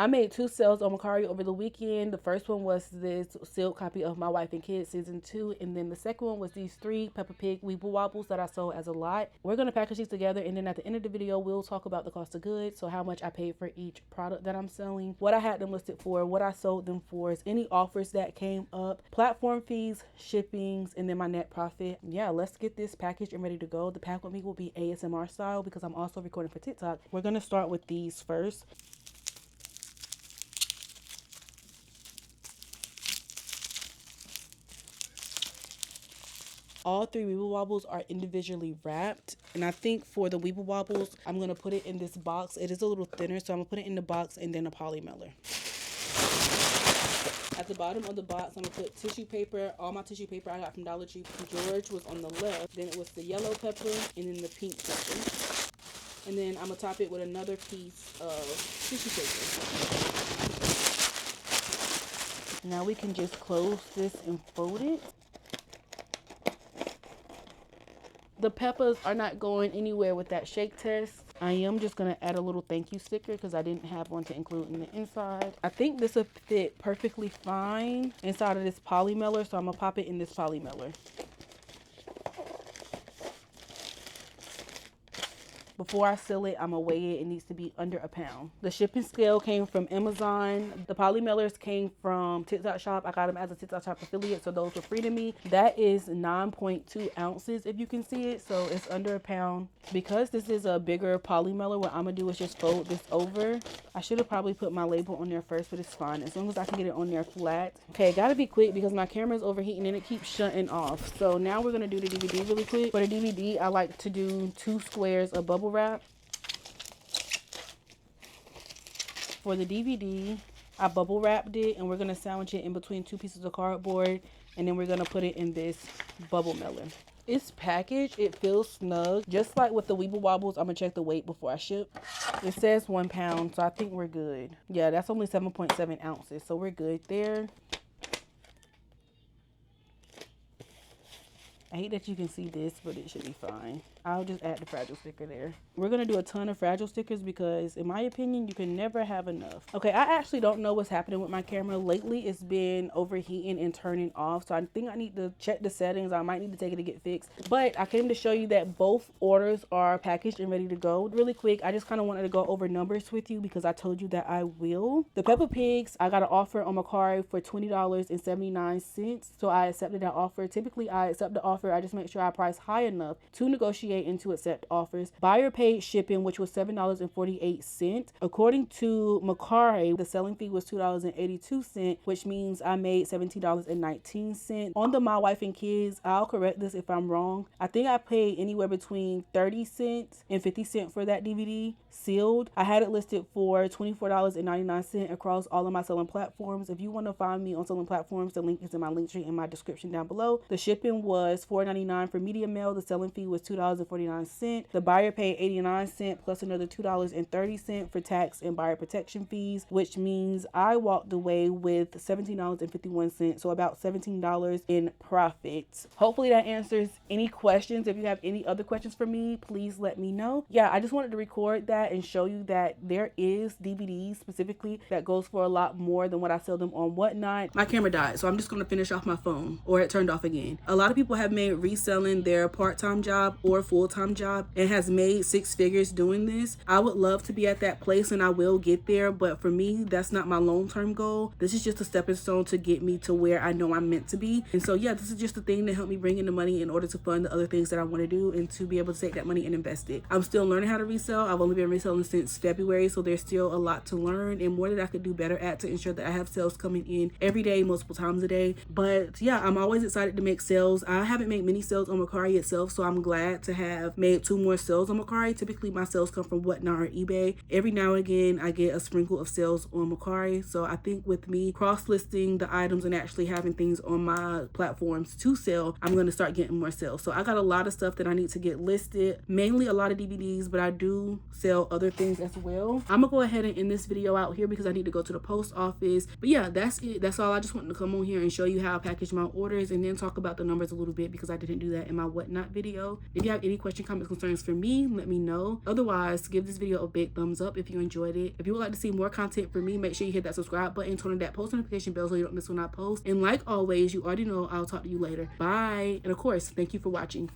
I made 2 sales on Mercari over the weekend. The first one was this sealed copy of My Wife and Kids season 2, and then the second one was these 3 Peppa Pig Weevil Wobbles that I sold as a lot. We're gonna package these together, and then at the end of the video we'll talk about the cost of goods, so how much I paid for each product that I'm selling, what I had them listed for, what I sold them for, any offers that came up, platform fees, shippings, and then my net profit. Yeah, let's get this packaged and ready to go. The pack with me will be ASMR style because I'm also recording for TikTok. We're gonna start with these first. All 3 Weevil Wobbles are individually wrapped, and I think for the Weevil Wobbles, I'm going to put it in this box. It is a little thinner, so I'm going to put it in the box and then a poly mailer. At the bottom of the box, I'm going to put tissue paper. All my tissue paper I got from Dollar Tree. George was on the left, then it was the yellow pepper, and then the pink pepper. And then I'm going to top it with another piece of tissue paper. Now we can just close this and fold it. The peppers are not going anywhere with that shake test. I am just going to add a little thank you sticker because I didn't have one to include in the inside. I think this will fit perfectly fine inside of this poly mailer, so I'm going to pop it in this poly mailer. Before I seal it, I'm gonna weigh it. It needs to be under a pound. The shipping scale came from Amazon. The poly mailers came from TikTok Shop. I got them as a TikTok Shop affiliate, so those were free to me. That is 9.2 ounces if you can see it, so it's under a pound. Because this is a bigger poly mailer, what I'm gonna do is just fold this over. I should have probably put my label on there first, but it's fine as long as I can get it on there flat. Okay, gotta be quick because my camera's overheating and it keeps shutting off. So now we're gonna do the DVD really quick. For the DVD, I like to do 2 squares of bubble wrap. For the DVD, I bubble wrapped it, and we're gonna sandwich it in between 2 pieces of cardboard, and then we're gonna put it in this bubble mailer. It's packaged, it feels snug. Just like with the Weevil Wobbles, I'm gonna check the weight before I ship. It says 1 pound, so I think we're good. Yeah, that's only 7.7 ounces, so we're good there. I hate that you can see this, but it should be fine. I'll just add the fragile sticker there. We're gonna do a ton of fragile stickers because in my opinion, you can never have enough. Okay, I actually don't know what's happening with my camera. Lately, it's been overheating and turning off. So I think I need to check the settings. I might need to take it to get fixed. But I came to show you that both orders are packaged and ready to go. Really quick, I just kind of wanted to go over numbers with you because I told you that I will. The Peppa Pigs, I got an offer on Mercari for $20.79. So I accepted that offer. Typically, I accept the offer. I just make sure I price high enough to negotiate and to accept offers. Buyer paid shipping, which was $7.48. According to Mercari, the selling fee was $2.82, which means I made $17.19. On the My Wife and Kids, I'll correct this if I'm wrong. I think I paid anywhere between 30 cents and 50 cents for that DVD sealed. I had it listed for $24.99 across all of my selling platforms. If you want to find me on selling platforms, the link is in my link tree in my description down below. The shipping was $4.99 for media mail. The selling fee was $2.49. The buyer paid 89 cents plus another $2.30 for tax and buyer protection fees, which means I walked away with $17.51, so about $17 in profit. Hopefully that answers any questions. If you have any other questions for me, please let me know. Yeah, I just wanted to record that and show you that there is DVDs specifically that goes for a lot more than what I sell them on Whatnot. My camera died, so I'm just going to finish off my phone, or it turned off again. A lot of people have made reselling their part-time job or full-time job and has made 6 figures doing this. I would love to be at that place, and I will get there, but for me, that's not my long-term goal. This is just a stepping stone to get me to where I know I'm meant to be. And so yeah, this is just a thing to help me bring in the money in order to fund the other things that I want to do and to be able to take that money and invest it. I'm still learning how to resell. I've only been reselling since February, so there's still a lot to learn and more that I could do better at to ensure that I have sales coming in every day, multiple times a day. But yeah, I'm always excited to make sales. I haven't made many sales on Mercari itself, so I'm glad to have made 2 more sales on Mercari. Typically my sales come from Whatnot or eBay. Every now and again I get a sprinkle of sales on Mercari, so I think with me cross-listing the items and actually having things on my platforms to sell, I'm going to start getting more sales. So I got a lot of stuff that I need to get listed, mainly a lot of DVDs, but I do sell other things as well. I'm gonna go ahead and end this video out here because I need to go to the post office. But yeah, that's it. That's all. I just wanted to come on here and show you how I package my orders and then talk about the numbers a little bit because I didn't do that in my Whatnot video. If you have any any question, comments, concerns for me, let me know. Otherwise, give this video a big thumbs up if you enjoyed it. If you would like to see more content from me, make sure you hit that subscribe button, turn on that post notification bell so you don't miss when I post. And like always, you already know I'll talk to you later. Bye. And of course, thank you for watching.